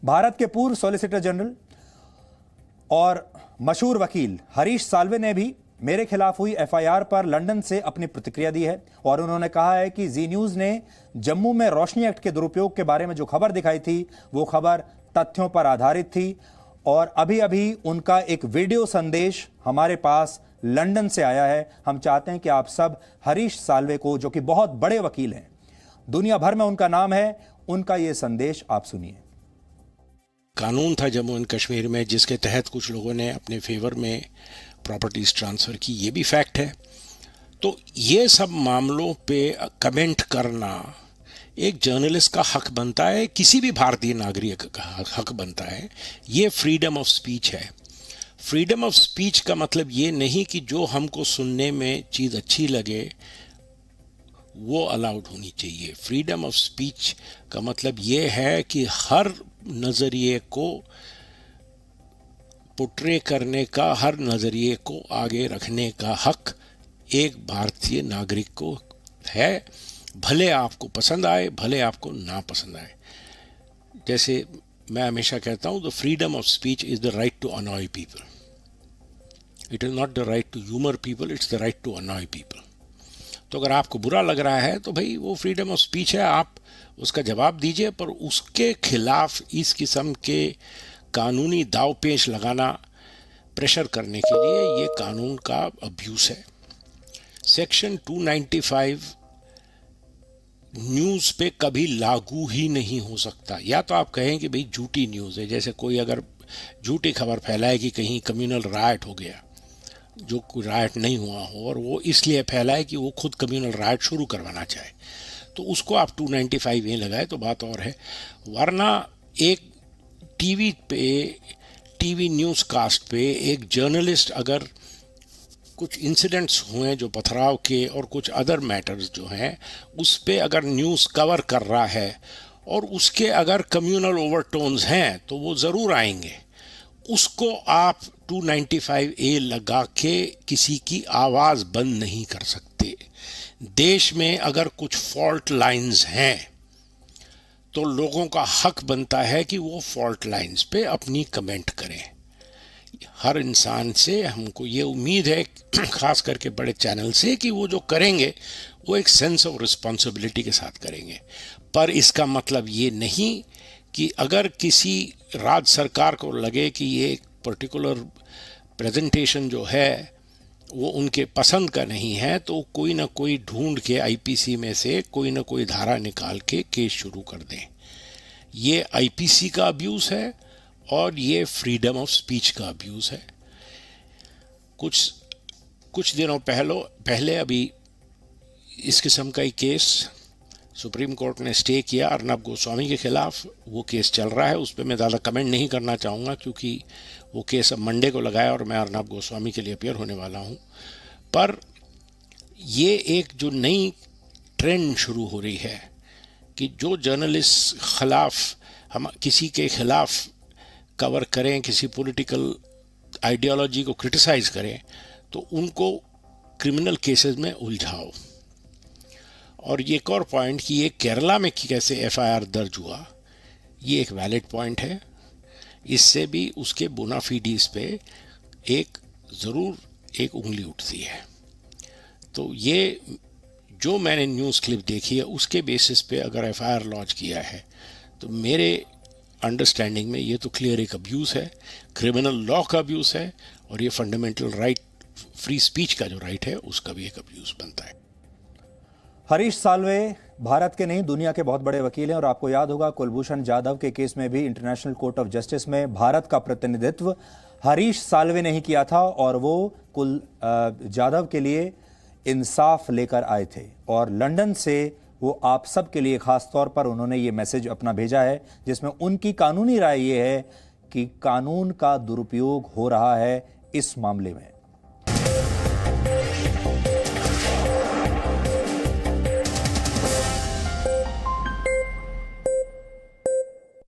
भारत के पूर्व solicitor general और मशहूर वकील हरीश साल्वे ने भी मेरे खिलाफ हुई एफआईआर पर लंदन से अपनी प्रतिक्रिया दी है और उन्होंने कहा है कि जी न्यूज ने जम्मू में रोशनी एक्ट के दुरुपयोग के बारे में जो खबर दिखाई थी वो खबर तथ्यों पर आधारित थी। और अभी अभी उनका एक वीडियो संदेश हमारे पास लंदन से आया है। हम चाहते हैं कि आप सब हरीश साल्वे को, जो कि बहुत बड़े वकील हैं, दुनिया भर में उनका नाम है, उनका ये संदेश आप सुनिए। कानून था जम्मू एंड कश्मीर में जिसके तहत कुछ लोगों ने अपने फेवर में प्रॉपर्टीज ट्रांसफ़र की, ये भी फैक्ट है। तो ये सब मामलों पे कमेंट करना एक जर्नलिस्ट का हक बनता है, किसी भी भारतीय नागरिक का हक बनता है। ये फ्रीडम ऑफ स्पीच है। फ्रीडम ऑफ स्पीच का मतलब ये नहीं कि जो हमको सुनने में चीज़ अच्छी लगे वो अलाउड होनी चाहिए। फ्रीडम ऑफ स्पीच का मतलब ये है कि हर नज़रिए को पोर्ट्रे करने का, हर नज़रिए को आगे रखने का हक एक भारतीय नागरिक को है, भले आपको पसंद आए, भले आपको ना पसंद आए। जैसे मैं हमेशा कहता हूँ, the freedom of speech is the right to annoy people. It is not the right to humour people, it's the right to annoy people. तो अगर आपको बुरा लग रहा है तो भाई वो फ्रीडम ऑफ स्पीच है, आप उसका जवाब दीजिए, पर उसके खिलाफ इस किस्म के कानूनी दावपेच लगाना, प्रेशर करने के लिए, ये कानून का अब्यूज़ है। सेक्शन 295 न्यूज़ पे कभी लागू ही नहीं हो सकता। या तो आप कहें कि भाई झूठी न्यूज़ है, जैसे कोई अगर झूठी खबर फैलाए कि कहीं कम्युनल रायट हो गया, जो कोई रायट नहीं हुआ हो, और वो इसलिए फैलाए कि वो खुद कम्युनल रायट शुरू करवाना चाहे, तो उसको आप 295 लगाए तो बात और है। वरना एक टीवी न्यूज़ कास्ट पे एक जर्नलिस्ट अगर कुछ इंसिडेंट्स हुए जो पथराव के और कुछ अदर मैटर्स जो हैं उस पे अगर न्यूज़ कवर कर रहा है और उसके अगर कम्युनल ओवरटोन्स हैं तो वो ज़रूर आएंगे। उसको आप 295A लगा के किसी की आवाज़ बंद नहीं कर सकते। देश में अगर कुछ फॉल्ट लाइंस हैं तो लोगों का हक बनता है कि वो फॉल्ट लाइंस पे अपनी कमेंट करें। हर इंसान से हमको ये उम्मीद है, ख़ास करके बड़े चैनल से, कि वो जो करेंगे वो एक सेंस ऑफ रिस्पॉन्सिबिलिटी के साथ करेंगे। पर इसका मतलब ये नहीं कि अगर किसी राज्य सरकार को लगे कि ये एक पर्टिकुलर प्रेजेंटेशन जो है वो उनके पसंद का नहीं है तो कोई ना कोई ढूंढ के आईपीसी में से कोई ना कोई धारा निकाल के केस शुरू कर दें। ये आईपीसी का अब्यूज़ है और ये फ्रीडम ऑफ स्पीच का अब्यूज़ है। कुछ दिनों पहले अभी इस किस्म का ही केस सुप्रीम कोर्ट ने स्टे किया अर्नब गोस्वामी के खिलाफ। वो केस चल रहा है, उस पर मैं ज़्यादा कमेंट नहीं करना चाहूँगा क्योंकि वो केस अब मंडे को लगाया और मैं अर्नब गोस्वामी के लिए अपीयर होने वाला हूँ। पर ये एक जो नई ट्रेंड शुरू हो रही है कि जो जर्नलिस्ट खिलाफ, हम किसी के खिलाफ कवर करें, किसी पॉलिटिकल आइडियोलॉजी को क्रिटिसाइज करें, तो उनको क्रिमिनल केसेस में उलझाओ। और ये एक और पॉइंट कि ये केरला में कैसे एफआईआर दर्ज हुआ, ये एक वैलिड पॉइंट है। इससे भी उसके बोनाफिडीज पे ज़रूर एक उंगली उठती है। तो ये जो मैंने न्यूज़ क्लिप देखी है उसके बेसिस पे अगर एफआईआर लॉन्च किया है तो मेरे अंडरस्टैंडिंग में ये तो क्लियर एक अब्यूज़ है, क्रिमिनल लॉ का अब्यूज़ है, और ये फंडामेंटल राइट, फ्री स्पीच का जो राइट है उसका भी एक अब्यूज़ बनता है। हरीश साल्वे भारत के नहीं दुनिया के बहुत बड़े वकील हैं और आपको याद होगा कुलभूषण जाधव के केस में भी इंटरनेशनल कोर्ट ऑफ जस्टिस में भारत का प्रतिनिधित्व हरीश साल्वे ने ही किया था और वो जाधव के लिए इंसाफ लेकर आए थे। और लंदन से वो आप सब के लिए खास तौर पर उन्होंने ये मैसेज अपना भेजा है जिसमें उनकी कानूनी राय ये है कि कानून का दुरुपयोग हो रहा है इस मामले में।